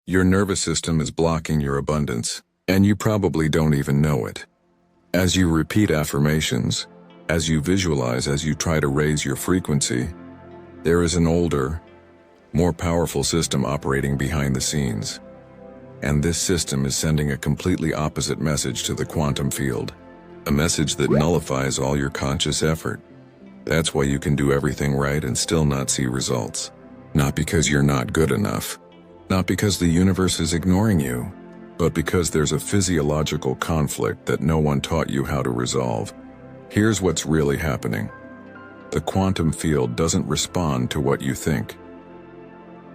Your nervous system is blocking your abundance, and you probably don't even know it. As you repeat affirmations, as you visualize, as you try to raise your frequency, there is an older, more powerful system operating behind the scenes. And this system is sending a completely opposite message to the quantum field, a message that nullifies all your conscious effort. That's why you can do everything right and still not see results. Not because you're not good enough, not because the universe is ignoring you, but because there's a physiological conflict that no one taught you how to resolve. Here's what's really happening. The quantum field doesn't respond to what you think.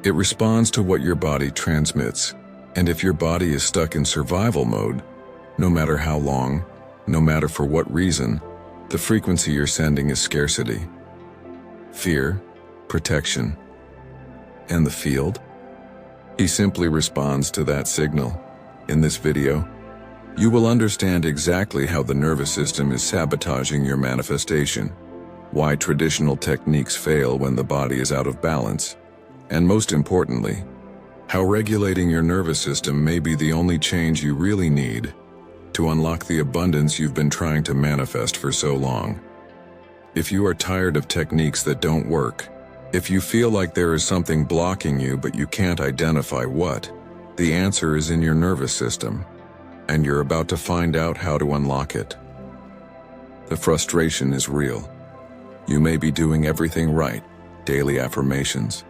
It responds to what your body transmits. And if your body is stuck in survival mode, no matter how long, no matter for what reason, the frequency you're sending is scarcity, fear, protection. And the field? He simply responds to that signal. In this video, you will understand exactly how the nervous system is sabotaging your manifestation, why traditional techniques fail when the body is out of balance, and most importantly, how regulating your nervous system may be the only change you really need to unlock the abundance you've been trying to manifest for so long. If you are tired of techniques that don't work, if you feel like there is something blocking you but you can't identify what, the answer is in your nervous system, and you're about to find out how to unlock it. The frustration is real. You may be doing everything right, daily affirmations,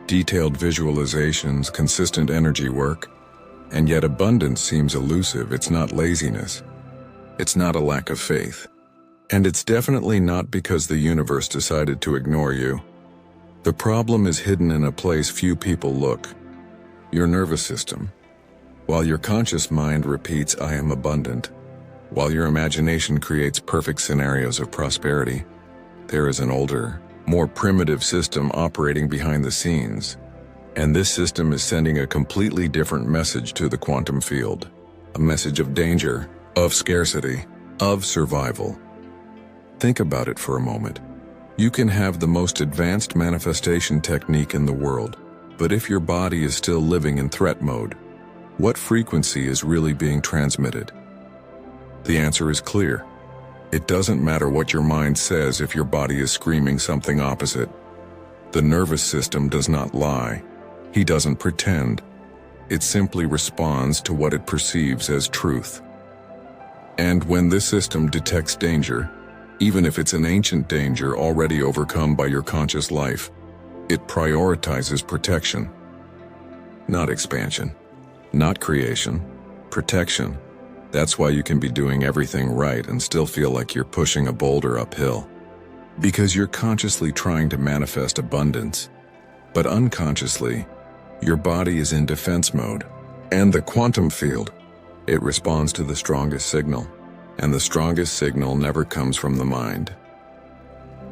detailed visualizations, consistent energy work, and yet abundance seems elusive. It's not laziness. It's not a lack of faith. And it's definitely not because the universe decided to ignore you. The problem is hidden in a place few people look: your nervous system. While your conscious mind repeats, "I am abundant," while your imagination creates perfect scenarios of prosperity, there is an older, more primitive system operating behind the scenes. And this system is sending a completely different message to the quantum field. A message of danger, of scarcity, of survival. Think about it for a moment. You can have the most advanced manifestation technique in the world, but if your body is still living in threat mode, what frequency is really being transmitted? The answer is clear. It doesn't matter what your mind says if your body is screaming something opposite. The nervous system does not lie. He doesn't pretend. It simply responds to what it perceives as truth. And when this system detects danger, even if it's an ancient danger already overcome by your conscious life, it prioritizes protection. Not expansion, not creation, protection. That's why you can be doing everything right and still feel like you're pushing a boulder uphill. Because you're consciously trying to manifest abundance, but unconsciously, your body is in defense mode. And the quantum field, it responds to the strongest signal. And the strongest signal never comes from the mind.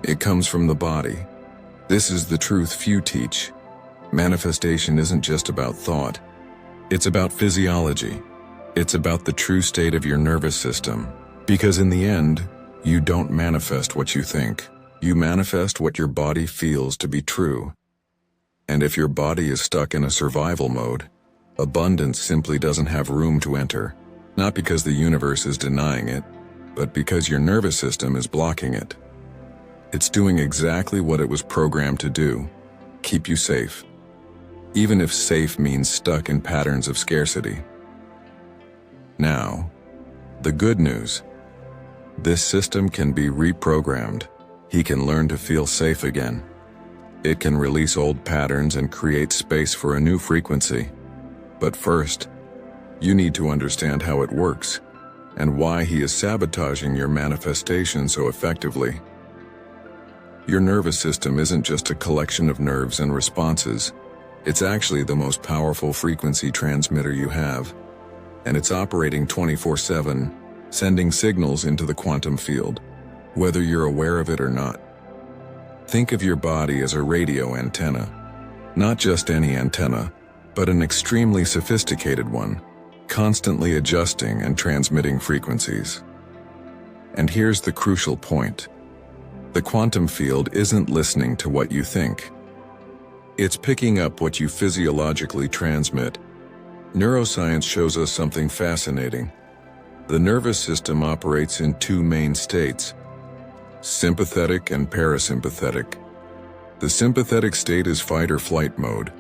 It comes from the body. This is the truth few teach. Manifestation isn't just about thought. It's about physiology. It's about the true state of your nervous system. Because in the end, you don't manifest what you think. You manifest what your body feels to be true. And if your body is stuck in a survival mode, abundance simply doesn't have room to enter. Not because the universe is denying it, but because your nervous system is blocking it. It's doing exactly what it was programmed to do: keep you safe. Even if safe means stuck in patterns of scarcity. Now, the good news. This system can be reprogrammed. He can learn to feel safe again. It can release old patterns and create space for a new frequency. But first, you need to understand how it works and why he is sabotaging your manifestation so effectively. Your nervous system isn't just a collection of nerves and responses. It's actually the most powerful frequency transmitter you have, and it's operating 24/7, sending signals into the quantum field, whether you're aware of it or not. Think of your body as a radio antenna. Not just any antenna, but an extremely sophisticated one, constantly adjusting and transmitting frequencies. And here's the crucial point. The quantum field isn't listening to what you think. It's picking up what you physiologically transmit Neuroscience shows us something fascinating. The nervous system operates in two main states: sympathetic and parasympathetic. The sympathetic state is fight or flight mode,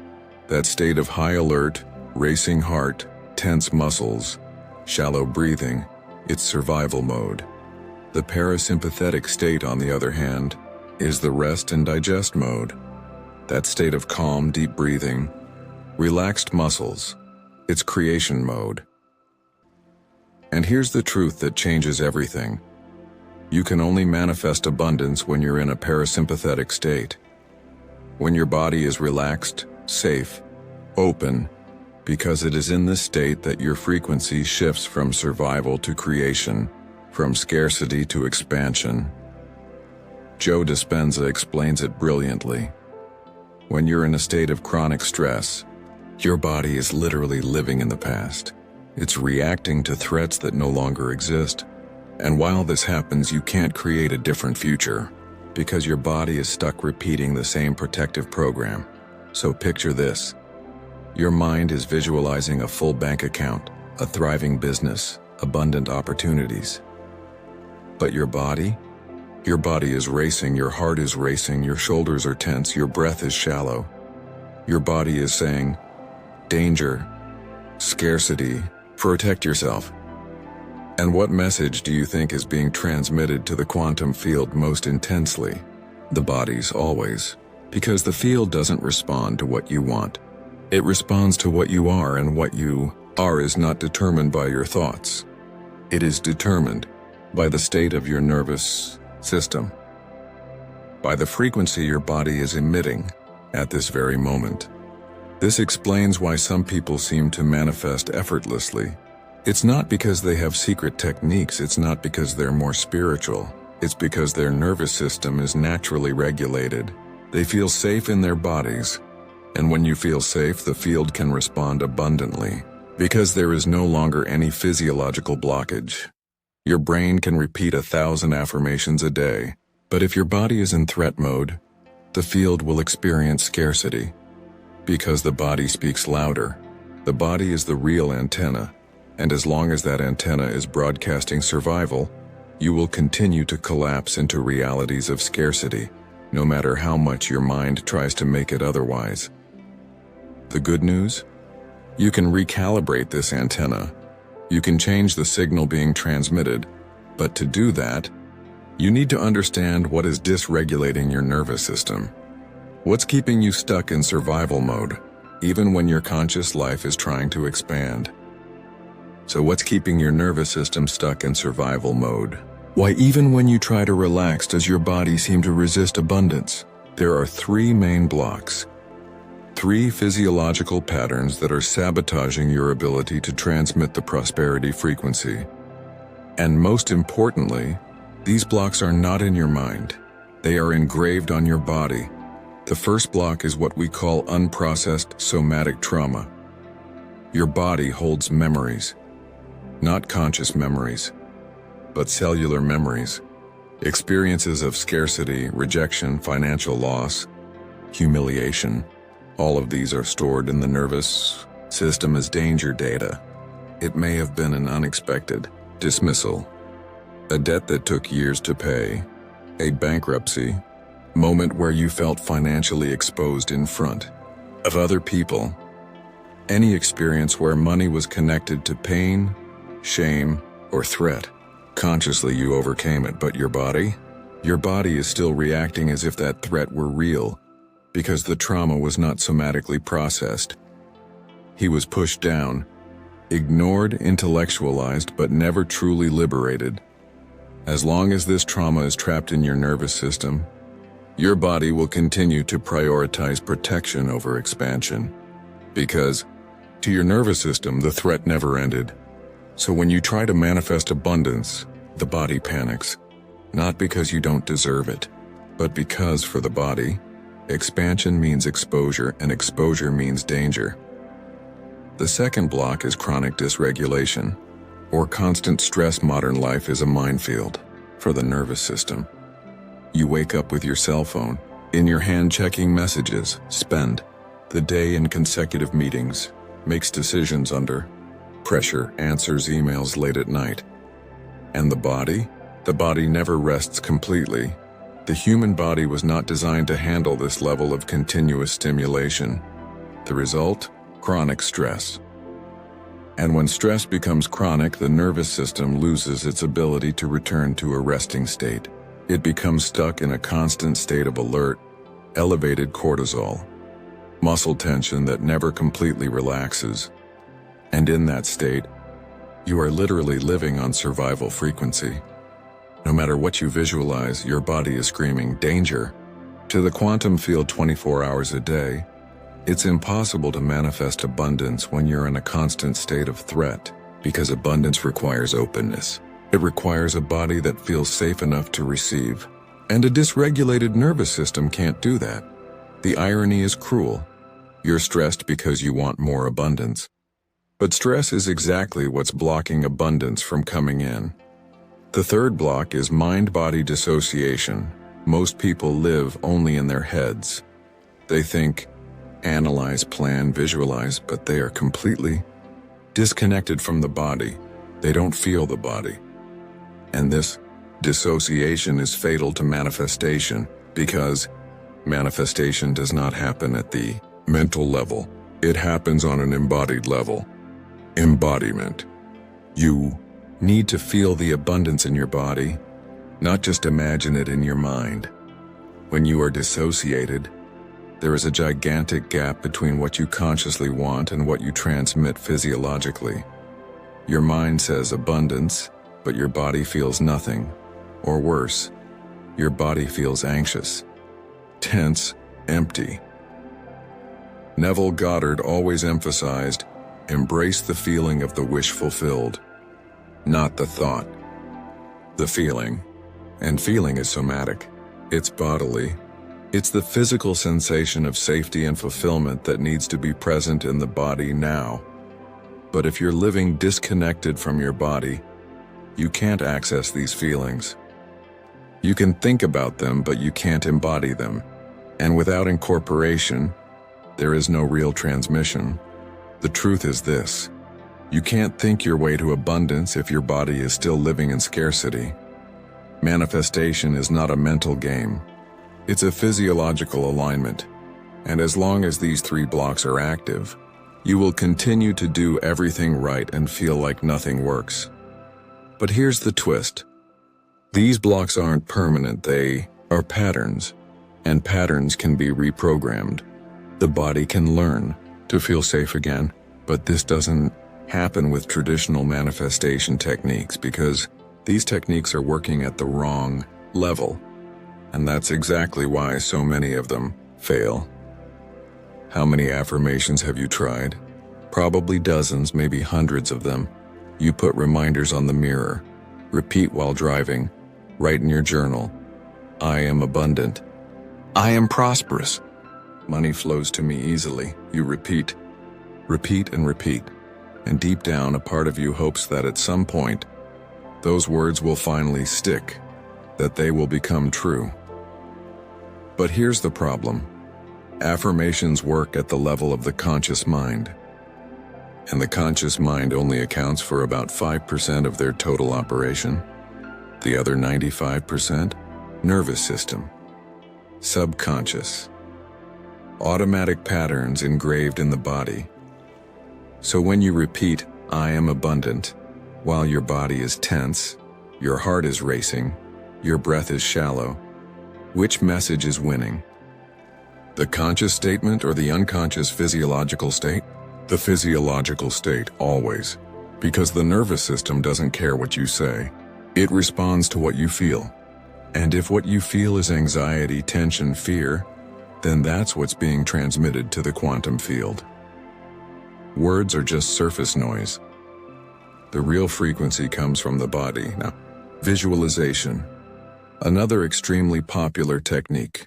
that state of high alert, racing heart, tense muscles, shallow breathing. It's survival mode. The parasympathetic state, on the other hand, is the rest and digest mode, that state of calm, deep breathing, relaxed muscles. It's creation mode. And here's the truth that changes everything. You can only manifest abundance when you're in a parasympathetic state. When your body is relaxed, safe, open, because it is in this state that your frequency shifts from survival to creation, from scarcity to expansion. Joe Dispenza explains it brilliantly. When you're in a state of chronic stress, your body is literally living in the past. It's reacting to threats that no longer exist. And while this happens, you can't create a different future, because your body is stuck repeating the same protective program. So picture this. Your mind is visualizing a full bank account, a thriving business, abundant opportunities. But your body? Your body is racing, your heart is racing, your shoulders are tense, your breath is shallow. Your body is saying, danger, scarcity, protect yourself. And what message do you think is being transmitted to the quantum field most intensely? The body's always. Because the field doesn't respond to what you want. It responds to what you are, and what you are is not determined by your thoughts. It is determined by the state of your nervous system, by the frequency your body is emitting at this very moment. This explains why some people seem to manifest effortlessly. It's not because they have secret techniques, it's not because they're more spiritual, it's because their nervous system is naturally regulated. They feel safe in their bodies, and when you feel safe, the field can respond abundantly, because there is no longer any physiological blockage. Your brain can repeat 1,000 affirmations a day, but if your body is in threat mode, the field will experience scarcity. Because the body speaks louder. The body is the real antenna, and as long as that antenna is broadcasting survival, you will continue to collapse into realities of scarcity, no matter how much your mind tries to make it otherwise. The good news? You can recalibrate this antenna. You can change the signal being transmitted, but to do that, you need to understand what is dysregulating your nervous system. What's keeping you stuck in survival mode, even when your conscious life is trying to expand? So what's keeping your nervous system stuck in survival mode? Why, even when you try to relax, does your body seem to resist abundance? There are three main blocks. Three physiological patterns that are sabotaging your ability to transmit the prosperity frequency. And most importantly, these blocks are not in your mind. They are engraved on your body. The first block is what we call unprocessed somatic trauma. Your body holds memories, not conscious memories, but cellular memories. Experiences of scarcity, rejection, financial loss, humiliation. All of these are stored in the nervous system as danger data. It may have been an unexpected dismissal, a debt that took years to pay, a bankruptcy, moment where you felt financially exposed in front of other people. Any experience where money was connected to pain, shame, or threat. Consciously you overcame it, but your body? Your body is still reacting as if that threat were real, because the trauma was not somatically processed. He was pushed down, ignored, intellectualized, but never truly liberated. As long as this trauma is trapped in your nervous system, your body will continue to prioritize protection over expansion. Because, to your nervous system, the threat never ended. So when you try to manifest abundance, the body panics. Not because you don't deserve it, but because for the body, expansion means exposure, and exposure means danger. The second block is chronic dysregulation, or constant stress. Modern life is a minefield for the nervous system. You wake up with your cell phone in your hand checking messages, spend the day in consecutive meetings, makes decisions under pressure, answers emails late at night. And the body? The body never rests completely. The human body was not designed to handle this level of continuous stimulation. The result? Chronic stress. And when stress becomes chronic, the nervous system loses its ability to return to a resting state. It becomes stuck in a constant state of alert, elevated cortisol, muscle tension that never completely relaxes. And in that state, you are literally living on survival frequency. No matter what you visualize, your body is screaming, danger. To the quantum field 24 hours a day, it's impossible to manifest abundance when you're in a constant state of threat, because abundance requires openness. It requires a body that feels safe enough to receive. And a dysregulated nervous system can't do that. The irony is cruel. You're stressed because you want more abundance. But stress is exactly what's blocking abundance from coming in. The third block is mind-body dissociation. Most people live only in their heads. They think, analyze, plan, visualize, but they are completely disconnected from the body. They don't feel the body. And this dissociation is fatal to manifestation, because manifestation does not happen at the mental level. It happens on an embodied level. Embodiment. You need to feel the abundance in your body, not just imagine it in your mind. When you are dissociated, there is a gigantic gap between what you consciously want and what you transmit physiologically. Your mind says abundance, but your body feels nothing. Or worse, your body feels anxious, tense, empty. Neville Goddard always emphasized, embrace the feeling of the wish fulfilled, not the thought. The feeling. And feeling is somatic. It's bodily. It's the physical sensation of safety and fulfillment that needs to be present in the body now. But if you're living disconnected from your body, you can't access these feelings. You can think about them, but you can't embody them. And without incorporation, there is no real transmission. The truth is this: you can't think your way to abundance if your body is still living in scarcity. Manifestation is not a mental game. It's a physiological alignment. And as long as these three blocks are active, you will continue to do everything right and feel like nothing works. But here's the twist. These blocks aren't permanent, they are patterns. And patterns can be reprogrammed. The body can learn to feel safe again, but this doesn't happen with traditional manifestation techniques because these techniques are working at the wrong level. And that's exactly why so many of them fail. How many affirmations have you tried? Probably dozens, maybe hundreds of them. You put reminders on the mirror, repeat while driving, write in your journal. I am abundant. I am prosperous. Money flows to me easily. You repeat, and repeat. And deep down, a part of you hopes that at some point, those words will finally stick, that they will become true. But here's the problem. Affirmations work at the level of the conscious mind. And the conscious mind only accounts for about 5% of their total operation. The other 95%? Nervous system. Subconscious. Automatic patterns engraved in the body. So when you repeat, I am abundant, while your body is tense, your heart is racing, your breath is shallow, which message is winning? The conscious statement or the unconscious physiological state? The physiological state, always. Because the nervous system doesn't care what you say. It responds to what you feel. And if what you feel is anxiety, tension, fear, then that's what's being transmitted to the quantum field. Words are just surface noise. The real frequency comes from the body. Now, visualization. Another extremely popular technique.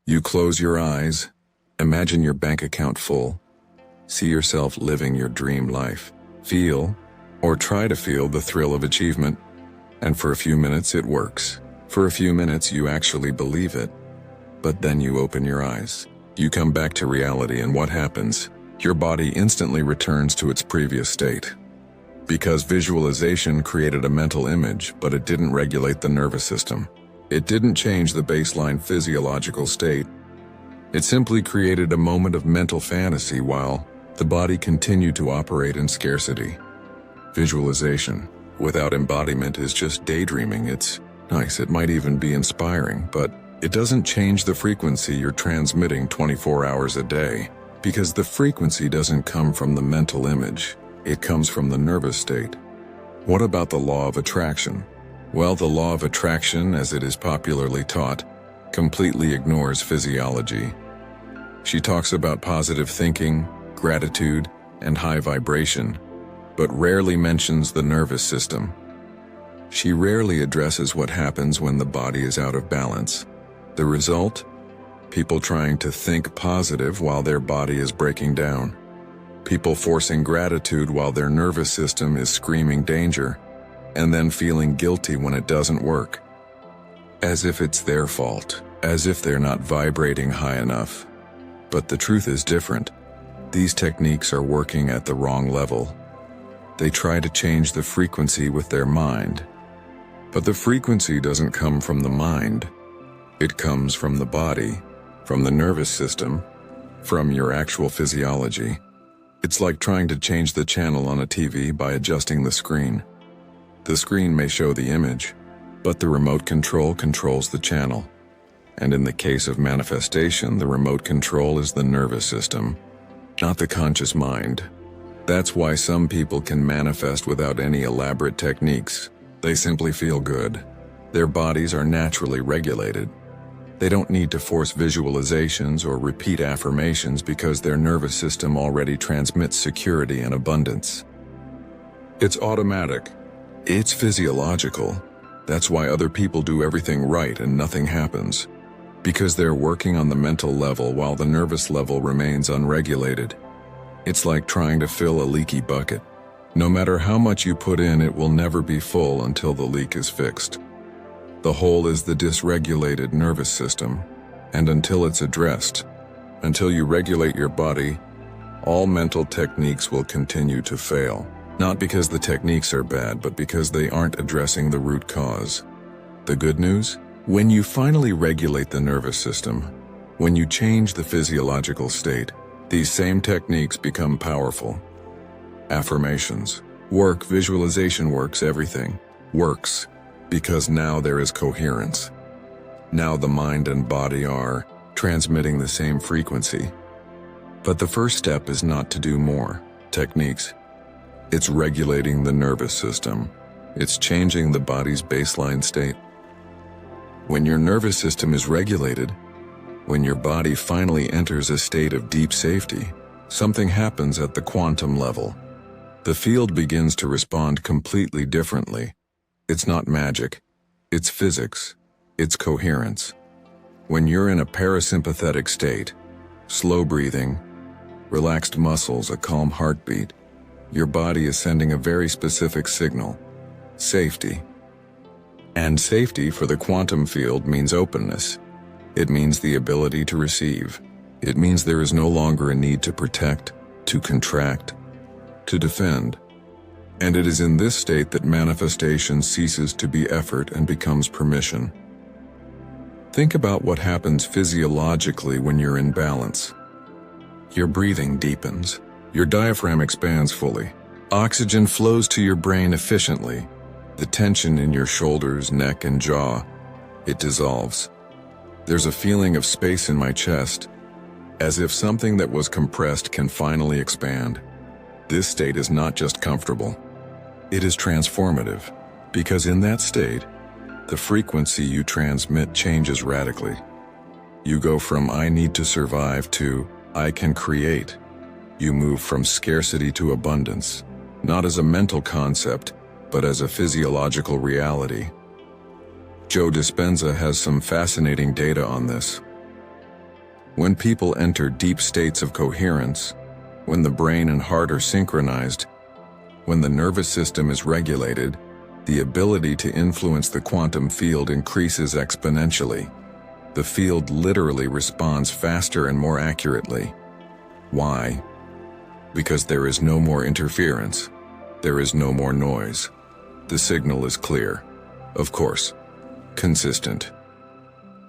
You close your eyes, imagine your bank account full, see yourself living your dream life, feel, or try to feel the thrill of achievement, and for a few minutes it works. For a few minutes you actually believe it, but then you open your eyes. You come back to reality and what happens? your body instantly returns to its previous state. Because visualization created a mental image, but it didn't regulate the nervous system. It didn't change the baseline physiological state. It simply created a moment of mental fantasy while the body continued to operate in scarcity. Visualization without embodiment is just daydreaming. It's nice, it might even be inspiring, but it doesn't change the frequency you're transmitting 24 hours a day, because the frequency doesn't come from the mental image, it comes from the nervous state. What about the law of attraction? Well, the law of attraction, as it is popularly taught, completely ignores physiology. She talks about positive thinking, gratitude, and high vibration, but rarely mentions the nervous system. She rarely addresses what happens when the body is out of balance. The result? People trying to think positive while their body is breaking down. People forcing gratitude while their nervous system is screaming danger, and then feeling guilty when it doesn't work. As if it's their fault, as if they're not vibrating high enough. But the truth is different. These techniques are working at the wrong level. They try to change the frequency with their mind. But the frequency doesn't come from the mind. It comes from the body, from the nervous system, from your actual physiology. It's like trying to change the channel on a TV by adjusting the screen. The screen may show the image, but the remote control controls the channel. And in the case of manifestation, the remote control is the nervous system, not the conscious mind. That's why some people can manifest without any elaborate techniques. They simply feel good. Their bodies are naturally regulated. They don't need to force visualizations or repeat affirmations because their nervous system already transmits security and abundance. It's automatic. It's physiological. That's why other people do everything right and nothing happens. Because they're working on the mental level while the nervous level remains unregulated. It's like trying to fill a leaky bucket. No matter how much you put in, it will never be full until the leak is fixed. The hole is the dysregulated nervous system, and until it's addressed, until you regulate your body, all mental techniques will continue to fail. Not because the techniques are bad, but because they aren't addressing the root cause. The good news? When you finally regulate the nervous system, when you change the physiological state, these same techniques become powerful. Affirmations work, visualization works, everything works, because now there is coherence. Now the mind and body are transmitting the same frequency. But the first step is not to do more techniques. It's regulating the nervous system. It's changing the body's baseline state. When your nervous system is regulated, when your body finally enters a state of deep safety, something happens at the quantum level. The field begins to respond completely differently. It's not magic. It's physics. It's coherence. When you're in a parasympathetic state, slow breathing, relaxed muscles, a calm heartbeat, your body is sending a very specific signal: safety. And safety for the quantum field means openness. It means the ability to receive. It means there is no longer a need to protect, to contract, to defend. And it is in this state that manifestation ceases to be effort and becomes permission. Think about what happens physiologically when you're in balance. Your breathing deepens. Your diaphragm expands fully. Oxygen flows to your brain efficiently. The tension in your shoulders, neck, and jaw, it dissolves. There's a feeling of space in my chest, as if something that was compressed can finally expand. This state is not just comfortable. It is transformative, because in that state, the frequency you transmit changes radically. You go from "I need to survive" to "I can create." You move from scarcity to abundance, not as a mental concept, but as a physiological reality. Joe Dispenza has some fascinating data on this. When people enter deep states of coherence, when the brain and heart are synchronized, when the nervous system is regulated, the ability to influence the quantum field increases exponentially. The field literally responds faster and more accurately. Why? Because there is no more interference. There is no more noise. The signal is clear. Of course, consistent.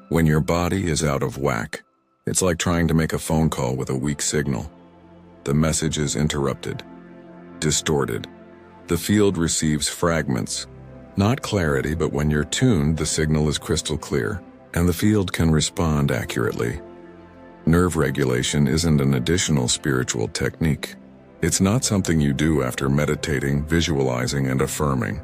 When your body is out of whack, it's like trying to make a phone call with a weak signal. The message is interrupted, distorted. The field receives fragments. Not clarity, but when you're tuned, the signal is crystal clear, and the field can respond accurately. Nerve regulation isn't an additional spiritual technique. It's not something you do after meditating, visualizing, and affirming.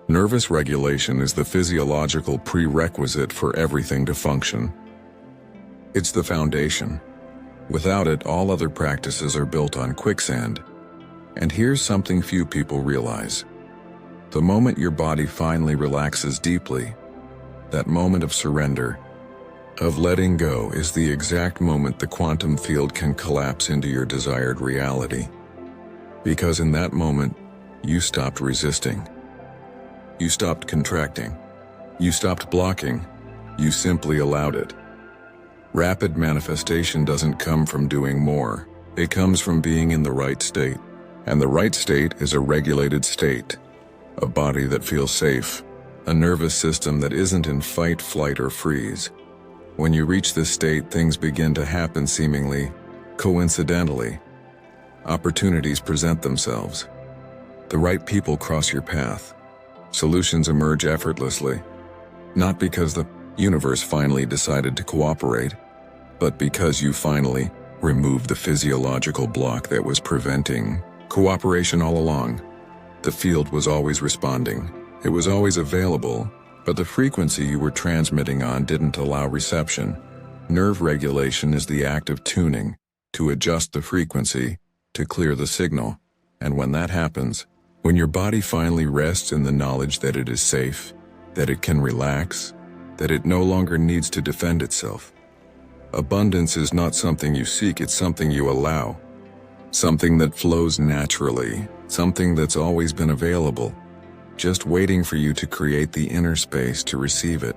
Nervous regulation is the physiological prerequisite for everything to function. It's the foundation. Without it, all other practices are built on quicksand. And here's something few people realize. The moment your body finally relaxes deeply, that moment of surrender, of letting go, is the exact moment the quantum field can collapse into your desired reality. Because in that moment, you stopped resisting. You stopped contracting. You stopped blocking. You simply allowed it. Rapid manifestation doesn't come from doing more. It comes from being in the right state. And the right state is a regulated state. A body that feels safe. A nervous system that isn't in fight, flight, or freeze. When you reach this state, things begin to happen seemingly coincidentally. Opportunities present themselves. The right people cross your path. Solutions emerge effortlessly. Not because the universe finally decided to cooperate, but because you finally removed the physiological block that was preventing cooperation all along. The field was always responding. It was always available, but the frequency you were transmitting on didn't allow reception. Nerve regulation is the act of tuning, to adjust the frequency, to clear the signal. And when that happens, when your body finally rests in the knowledge that it is safe, that it can relax, that it no longer needs to defend itself. Abundance is not something you seek, it's something you allow. Something that flows naturally, something that's always been available, just waiting for you to create the inner space to receive it.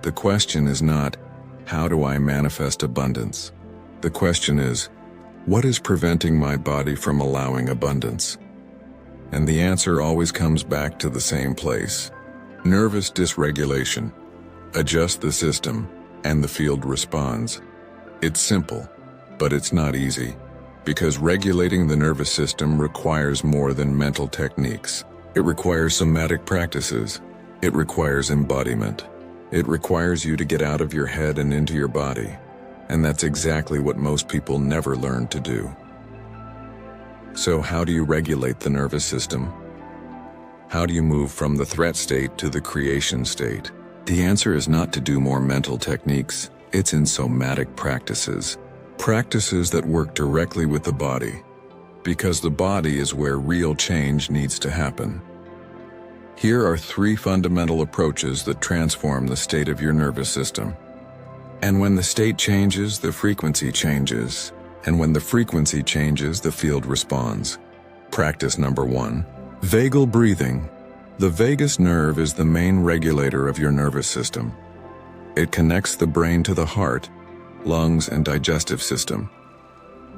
The question is not, how do I manifest abundance? The question is, what is preventing my body from allowing abundance? And the answer always comes back to the same place. Nervous dysregulation. Adjust the system, and the field responds. It's simple, but it's not easy, because regulating the nervous system requires more than mental techniques. It requires somatic practices. It requires embodiment. It requires you to get out of your head and into your body. And that's exactly what most people never learn to do. So how do you regulate the nervous system? How do you move from the threat state to the creation state? The answer is not to do more mental techniques. It's in somatic practices. Practices that work directly with the body. Because the body is where real change needs to happen. Here are 3 fundamental approaches that transform the state of your nervous system. And when the state changes, the frequency changes. And when the frequency changes, the field responds. Practice number 1. Vagal breathing. The vagus nerve is the main regulator of your nervous system. It connects the brain to the heart, lungs, and digestive system.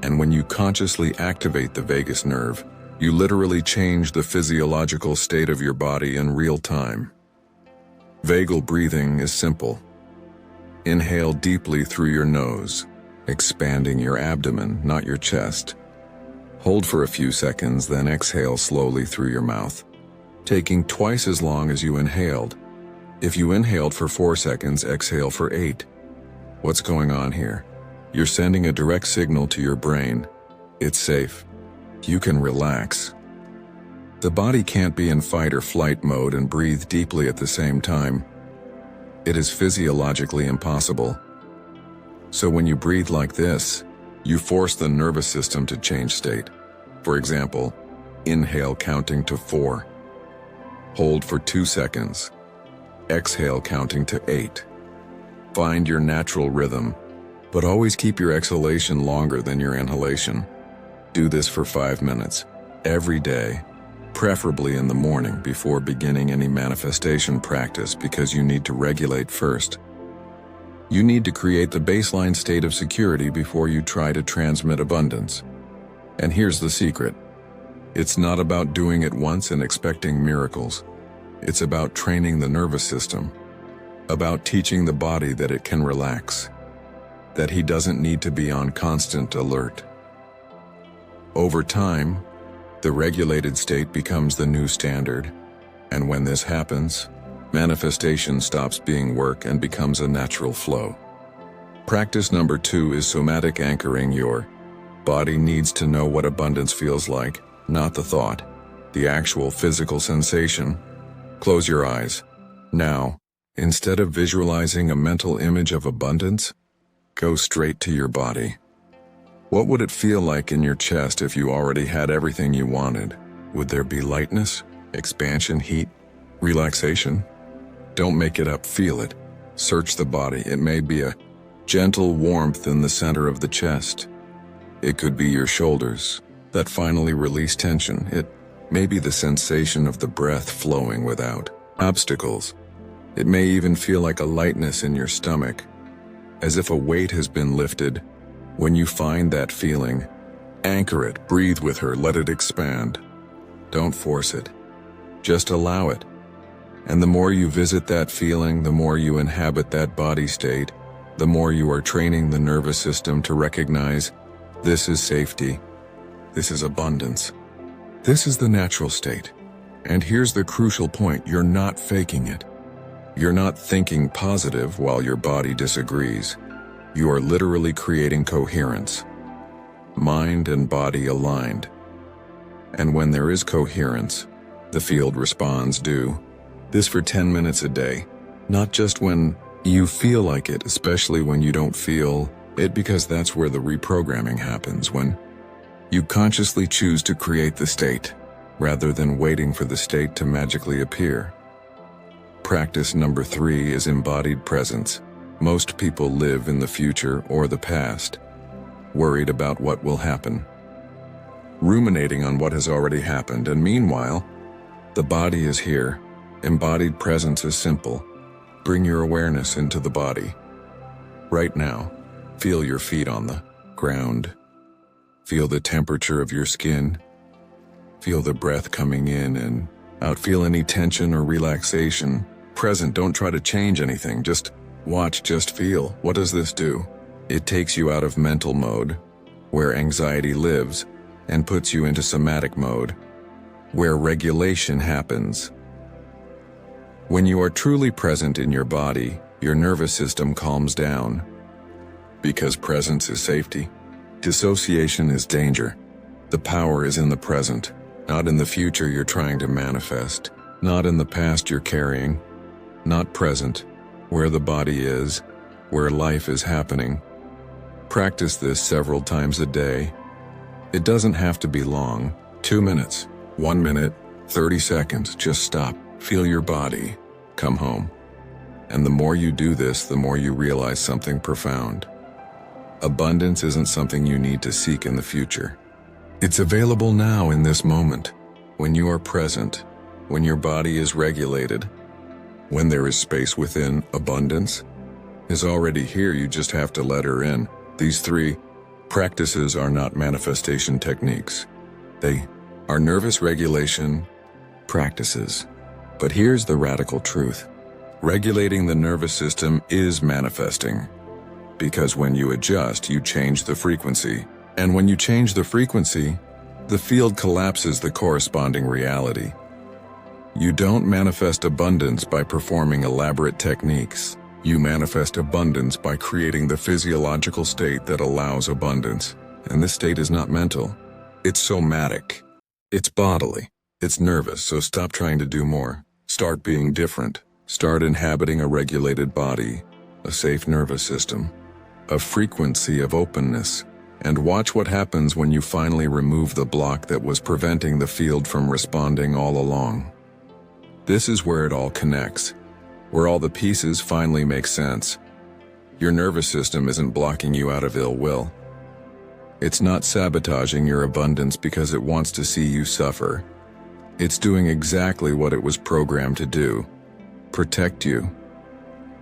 And when you consciously activate the vagus nerve, you literally change the physiological state of your body in real time. Vagal breathing is simple. Inhale deeply through your nose, expanding your abdomen, not your chest. Hold for a few seconds, then exhale slowly through your mouth, taking twice as long as you inhaled. If you inhaled for 4 seconds, exhale for 8. What's going on here? You're sending a direct signal to your brain. It's safe. You can relax. The body can't be in fight or flight mode and breathe deeply at the same time. It is physiologically impossible. So when you breathe like this, you force the nervous system to change state. For example, inhale counting to 4. Hold for 2 seconds. Exhale counting to 8. Find your natural rhythm, but always keep your exhalation longer than your inhalation. Do this for 5 minutes, every day, preferably in the morning before beginning any manifestation practice, because you need to regulate first. You need to create the baseline state of security before you try to transmit abundance. And here's the secret. It's not about doing it once and expecting miracles. It's about training the nervous system, about teaching the body that it can relax, that he doesn't need to be on constant alert. Over time, the regulated state becomes the new standard, and when this happens, manifestation stops being work and becomes a natural flow. Practice number 2 is somatic anchoring. Your body needs to know what abundance feels like, not the thought, the actual physical sensation. Close your eyes. Now, instead of visualizing a mental image of abundance, go straight to your body. What would it feel like in your chest if you already had everything you wanted? Would there be lightness, expansion, heat, relaxation? Don't make it up, feel it. Search the body. It may be a gentle warmth in the center of the chest. It could be your shoulders that finally release tension. It may be the sensation of the breath flowing without obstacles. It may even feel like a lightness in your stomach, as if a weight has been lifted. When you find that feeling, anchor it, breathe with her, let it expand. Don't force it. Just allow it. And the more you visit that feeling, the more you inhabit that body state, the more you are training the nervous system to recognize this is safety, this is abundance, this is the natural state. And here's the crucial point, you're not faking it. You're not thinking positive while your body disagrees. You are literally creating coherence, mind and body aligned. And when there is coherence, the field responds. Do this for 10 minutes a day, not just when you feel like it, especially when you don't feel it, because that's where the reprogramming happens, when you consciously choose to create the state, rather than waiting for the state to magically appear. Practice number 3 is embodied presence. Most people live in the future or the past, worried about what will happen, ruminating on what has already happened, and meanwhile, the body is here. Embodied presence is simple. Bring your awareness into the body. Right now, feel your feet on the ground. Feel the temperature of your skin. Feel the breath coming in and out. Feel any tension or relaxation. Present, don't try to change anything, just watch, just feel. What does this do? It takes you out of mental mode, where anxiety lives, and puts you into somatic mode, where regulation happens. When you are truly present in your body, your nervous system calms down. Because presence is safety, dissociation is danger. The power is in the present, not in the future you're trying to manifest, not in the past you're carrying, not present, where the body is, where life is happening. Practice this several times a day. It doesn't have to be long, 2 minutes, 1 minute, 30 seconds, just stop, feel your body, come home. And the more you do this, the more you realize something profound. Abundance isn't something you need to seek in the future. It's available now in this moment, when you are present, when your body is regulated, when there is space within. Abundance is already here, you just have to let her in. These 3 practices are not manifestation techniques. They are nervous regulation practices. But here's the radical truth. Regulating the nervous system is manifesting. Because when you adjust, you change the frequency. And when you change the frequency, the field collapses the corresponding reality. You don't manifest abundance by performing elaborate techniques. You manifest abundance by creating the physiological state that allows abundance. And this state is not mental. It's somatic. It's bodily. It's nervous, so stop trying to do more. Start being different. Start inhabiting a regulated body, a safe nervous system, a frequency of openness, and watch what happens when you finally remove the block that was preventing the field from responding all along. This is where it all connects, where all the pieces finally make sense. Your nervous system isn't blocking you out of ill will. It's not sabotaging your abundance because it wants to see you suffer. It's doing exactly what it was programmed to do: protect you.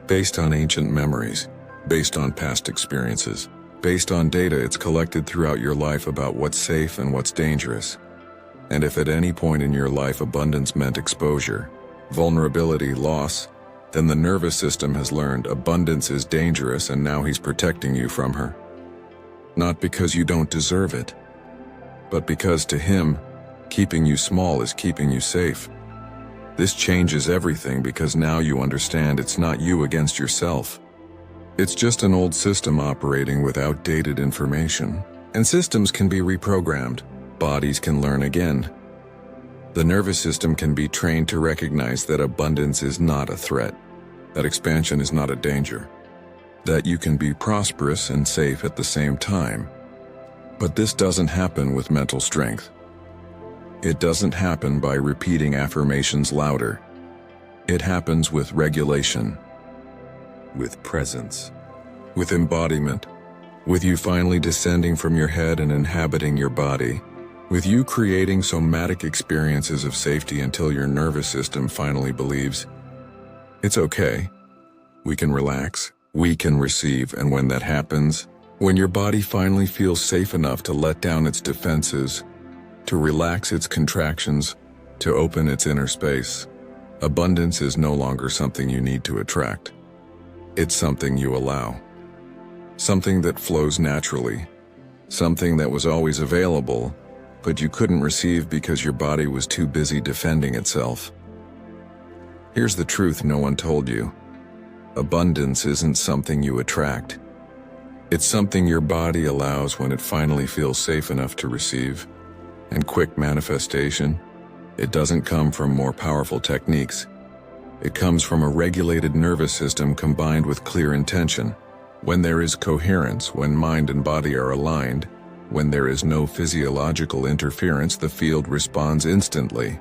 Based on ancient memories, based on past experiences, based on data it's collected throughout your life about what's safe and what's dangerous. And if at any point in your life abundance meant exposure, vulnerability, loss, then the nervous system has learned abundance is dangerous and now he's protecting you from her. Not because you don't deserve it, but because to him, keeping you small is keeping you safe. This changes everything because now you understand it's not you against yourself. It's just an old system operating with outdated information. And systems can be reprogrammed. Bodies can learn again. The nervous system can be trained to recognize that abundance is not a threat, that expansion is not a danger, that you can be prosperous and safe at the same time. But this doesn't happen with mental strength. It doesn't happen by repeating affirmations louder. It happens with regulation, with presence, with embodiment, with you finally descending from your head and inhabiting your body, with you creating somatic experiences of safety until your nervous system finally believes, it's okay, we can relax, we can receive, and when that happens, when your body finally feels safe enough to let down its defenses, to relax its contractions, to open its inner space, abundance is no longer something you need to attract. It's something you allow. Something that flows naturally. Something that was always available, but you couldn't receive because your body was too busy defending itself. Here's the truth no one told you. Abundance isn't something you attract. It's something your body allows when it finally feels safe enough to receive. And quick manifestation, it doesn't come from more powerful techniques. It comes from a regulated nervous system combined with clear intention. When there is coherence, when mind and body are aligned, when there is no physiological interference, the field responds instantly.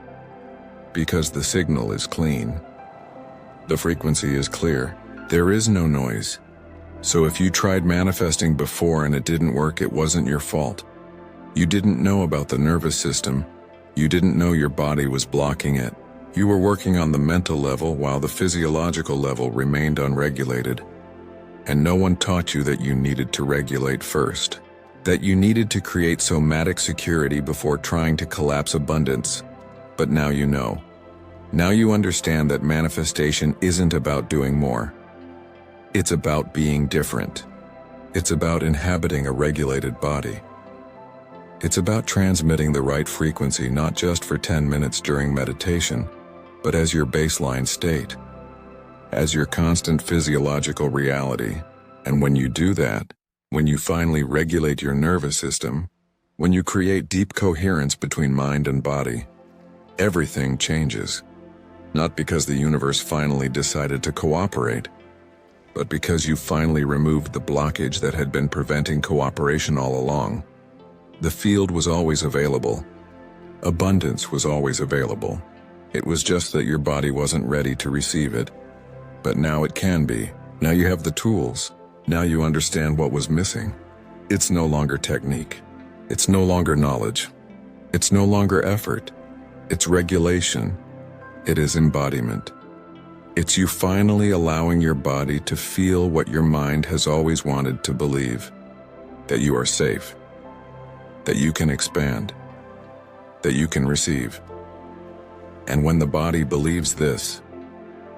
Because the signal is clean. The frequency is clear. There is no noise. So if you tried manifesting before and it didn't work, it wasn't your fault. You didn't know about the nervous system. You didn't know your body was blocking it. You were working on the mental level while the physiological level remained unregulated. And no one taught you that you needed to regulate first. That you needed to create somatic security before trying to collapse abundance. But now you know. Now you understand that manifestation isn't about doing more. It's about being different. It's about inhabiting a regulated body. It's about transmitting the right frequency not just for 10 minutes during meditation, but as your baseline state, as your constant physiological reality. And when you do that, when you finally regulate your nervous system, when you create deep coherence between mind and body, everything changes. Not because the universe finally decided to cooperate, but because you finally removed the blockage that had been preventing cooperation all along. The field was always available. Abundance was always available. It was just that your body wasn't ready to receive it. But now it can be. Now you have the tools. Now you understand what was missing. It's no longer technique. It's no longer knowledge. It's no longer effort. It's regulation. It is embodiment. It's you finally allowing your body to feel what your mind has always wanted to believe. That you are safe. That you can expand. That you can receive. And when the body believes this,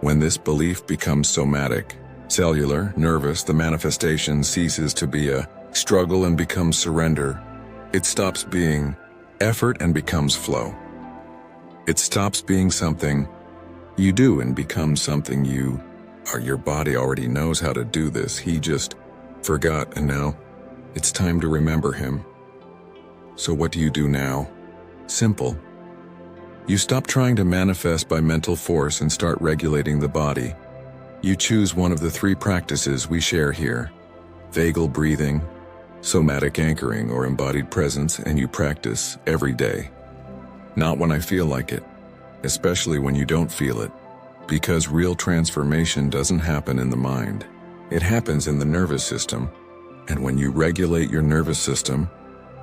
when this belief becomes somatic, cellular, nervous, the manifestation ceases to be a struggle and becomes surrender. It stops being effort and becomes flow. It stops being something you do and becomes something you are. Your body already knows how to do this. He just forgot, and now it's time to remember him. So what do you do now? Simple. You stop trying to manifest by mental force and start regulating the body. You choose one of the 3 practices we share here: vagal breathing, somatic anchoring, or embodied presence, and you practice every day. Not when I feel like it, especially when you don't feel it, because real transformation doesn't happen in the mind. It happens in the nervous system, and when you regulate your nervous system,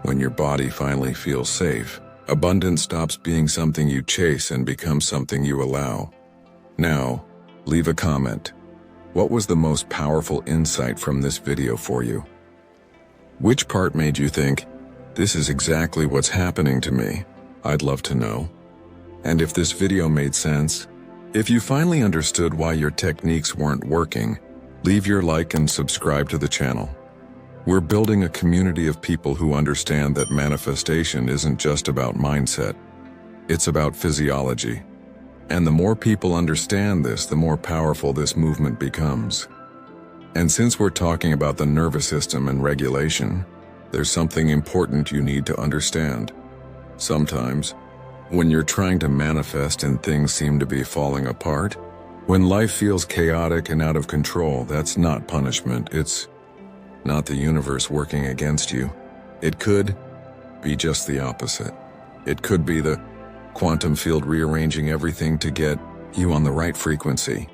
when your body finally feels safe, abundance stops being something you chase and becomes something you allow. Now, leave a comment. What was the most powerful insight from this video for you? Which part made you think, this is exactly what's happening to me? I'd love to know. And if this video made sense, if you finally understood why your techniques weren't working, leave your like and subscribe to the channel. We're building a community of people who understand that manifestation isn't just about mindset. It's about physiology. And the more people understand this, the more powerful this movement becomes. And since we're talking about the nervous system and regulation, there's something important you need to understand. Sometimes, when you're trying to manifest and things seem to be falling apart, when life feels chaotic and out of control, that's not punishment. It's not the universe working against you. It could be just the opposite. It could be the quantum field rearranging everything to get you on the right frequency.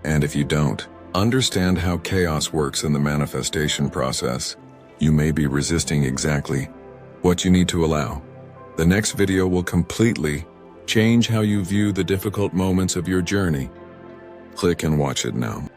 And if you don't understand how chaos works in the manifestation process, you may be resisting exactly what you need to allow. The next video will completely change how you view the difficult moments of your journey. Click and watch it now.